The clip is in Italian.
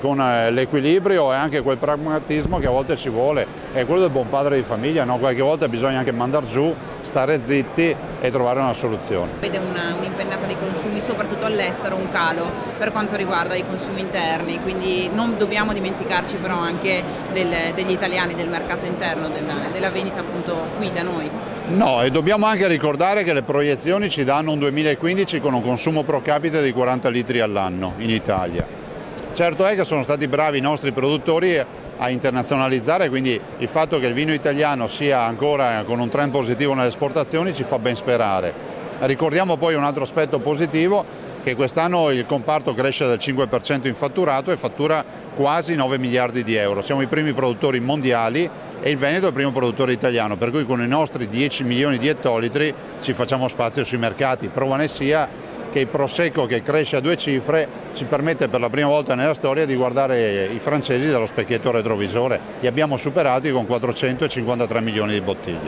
Con l'equilibrio e anche quel pragmatismo che a volte ci vuole, è quello del buon padre di famiglia, no? Qualche volta bisogna anche mandar giù, stare zitti e trovare una soluzione. Vede un'impennata dei consumi, soprattutto all'estero, un calo per quanto riguarda i consumi interni, quindi non dobbiamo dimenticarci però anche degli italiani, del mercato interno, della vendita appunto qui da noi. No, e dobbiamo anche ricordare che le proiezioni ci danno un 2015 con un consumo pro capite di 40 litri all'anno in Italia. Certo è che sono stati bravi i nostri produttori a internazionalizzare, quindi il fatto che il vino italiano sia ancora con un trend positivo nelle esportazioni ci fa ben sperare. Ricordiamo poi un altro aspetto positivo, che quest'anno il comparto cresce del 5% in fatturato e fattura quasi 9 miliardi di euro. Siamo i primi produttori mondiali e il Veneto è il primo produttore italiano, per cui con i nostri 10 milioni di ettolitri ci facciamo spazio sui mercati. Prova ne sia che il Prosecco, che cresce a 2 cifre, ci permette per la prima volta nella storia di guardare i francesi dallo specchietto retrovisore. Li abbiamo superati con 453 milioni di bottiglie.